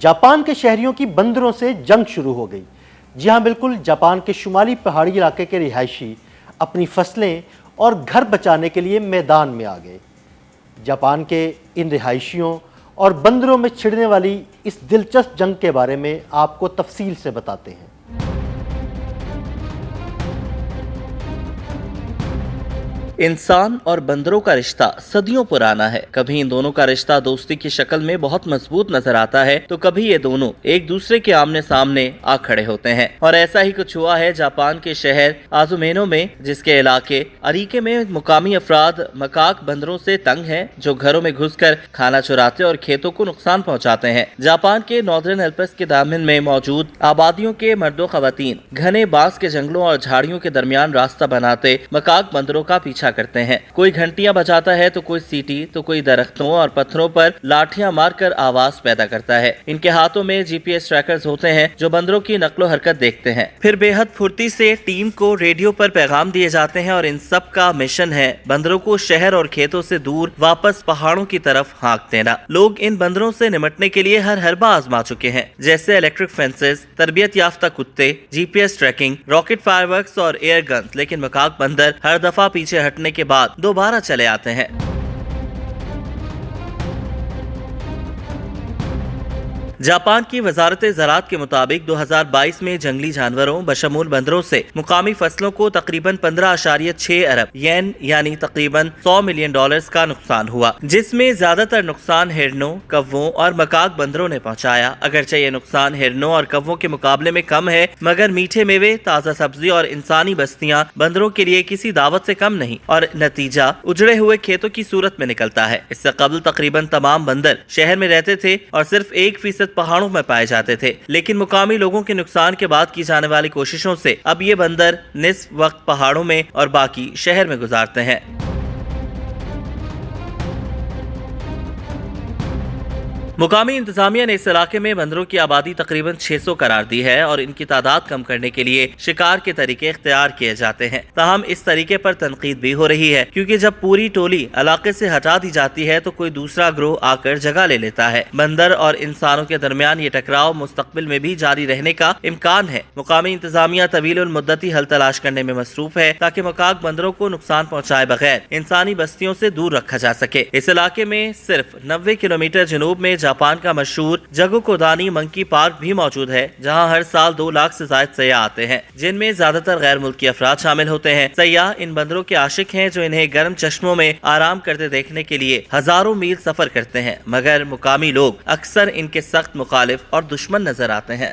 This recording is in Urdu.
جاپان کے شہریوں کی بندروں سے جنگ شروع ہو گئی۔ جی ہاں بالکل، جاپان کے شمالی پہاڑی علاقے کے رہائشی اپنی فصلیں اور گھر بچانے کے لیے میدان میں آ گئے۔ جاپان کے ان رہائشیوں اور بندروں میں چھڑنے والی اس دلچسپ جنگ کے بارے میں آپ کو تفصیل سے بتاتے ہیں۔ انسان اور بندروں کا رشتہ صدیوں پرانا ہے۔ کبھی ان دونوں کا رشتہ دوستی کی شکل میں بہت مضبوط نظر آتا ہے تو کبھی یہ دونوں ایک دوسرے کے آمنے سامنے آ کھڑے ہوتے ہیں، اور ایسا ہی کچھ ہوا ہے جاپان کے شہر آزومینو میں، جس کے علاقے اریکے میں مقامی افراد مکاک بندروں سے تنگ ہیں جو گھروں میں گھس کر کھانا چراتے اور کھیتوں کو نقصان پہنچاتے ہیں۔ جاپان کے ناردرن ایلپس کے دامن میں موجود آبادیوں کے مرد و خواتین گھنے بانس کے جنگلوں اور جھاڑیوں کے درمیان راستہ بناتے مکاک بندروں کا پیچھا کرتے ہیں۔ کوئی گھنٹیاں بجاتا ہے تو کوئی سیٹی، تو کوئی درختوں اور پتھروں پر لاٹھیاں مار کر آواز پیدا کرتا ہے۔ ان کے ہاتھوں میں جی پی ایس ٹریکرز ہوتے ہیں جو بندروں کی نقل و حرکت دیکھتے ہیں۔ پھر بے حد پھرتی سے ٹیم کو ریڈیو پر پیغام دیے جاتے ہیں، اور ان سب کا مشن ہے بندروں کو شہر اور کھیتوں سے دور واپس پہاڑوں کی طرف ہانک دینا۔ لوگ ان بندروں سے نمٹنے کے لیے ہر حربہ آزما چکے ہیں، جیسے الیکٹرک فینسز، تربیت یافتہ کتے، G P S tracking, rocket fireworks اور ایئر گنز، لیکن مکاک بندر ہر دفعہ پیچھے ہٹنے کے بعد دوبارہ چلے آتے ہیں۔ جاپان کی وزارت زراعت کے مطابق 2022 میں جنگلی جانوروں بشمول بندروں سے مقامی فصلوں کو تقریباً 15.6 ارب ین یعنی تقریباً $100 ملین کا نقصان ہوا، جس میں زیادہ تر نقصان ہرنوں، کووں اور مکاک بندروں نے پہنچایا۔ اگرچہ یہ نقصان ہرنوں اور کووں کے مقابلے میں کم ہے، مگر میٹھے میوے، تازہ سبزی اور انسانی بستیاں بندروں کے لیے کسی دعوت سے کم نہیں، اور نتیجہ اجڑے ہوئے کھیتوں کی صورت میں نکلتا ہے۔ اس سے قبل تقریباً تمام بندر شہر میں رہتے تھے اور صرف 1% پہاڑوں میں پائے جاتے تھے، لیکن مقامی لوگوں کے نقصان کے بعد کی جانے والی کوششوں سے اب یہ بندر نصف وقت پہاڑوں میں اور باقی شہر میں گزارتے ہیں۔ مقامی انتظامیہ نے اس علاقے میں بندروں کی آبادی تقریباً 600 قرار دی ہے، اور ان کی تعداد کم کرنے کے لیے شکار کے طریقے اختیار کیے جاتے ہیں۔ تاہم اس طریقے پر تنقید بھی ہو رہی ہے، کیونکہ جب پوری ٹولی علاقے سے ہٹا دی جاتی ہے تو کوئی دوسرا گروہ آ کر جگہ لے لیتا ہے۔ بندر اور انسانوں کے درمیان یہ ٹکراؤ مستقبل میں بھی جاری رہنے کا امکان ہے۔ مقامی انتظامیہ طویل المدتی حل تلاش کرنے میں مصروف ہے تاکہ مکاک بندروں کو نقصان پہنچائے بغیر انسانی بستیوں سے دور رکھا جا سکے۔ اس علاقے میں صرف 90 کلومیٹر جنوب میں جاپان کا مشہور جگو کودانی منکی پارک بھی موجود ہے، جہاں ہر سال 2 لاکھ سے زائد سیاح آتے ہیں، جن میں زیادہ تر غیر ملکی افراد شامل ہوتے ہیں۔ سیاح ان بندروں کے عاشق ہیں جو انہیں گرم چشموں میں آرام کرتے دیکھنے کے لیے ہزاروں میل سفر کرتے ہیں، مگر مقامی لوگ اکثر ان کے سخت مخالف اور دشمن نظر آتے ہیں۔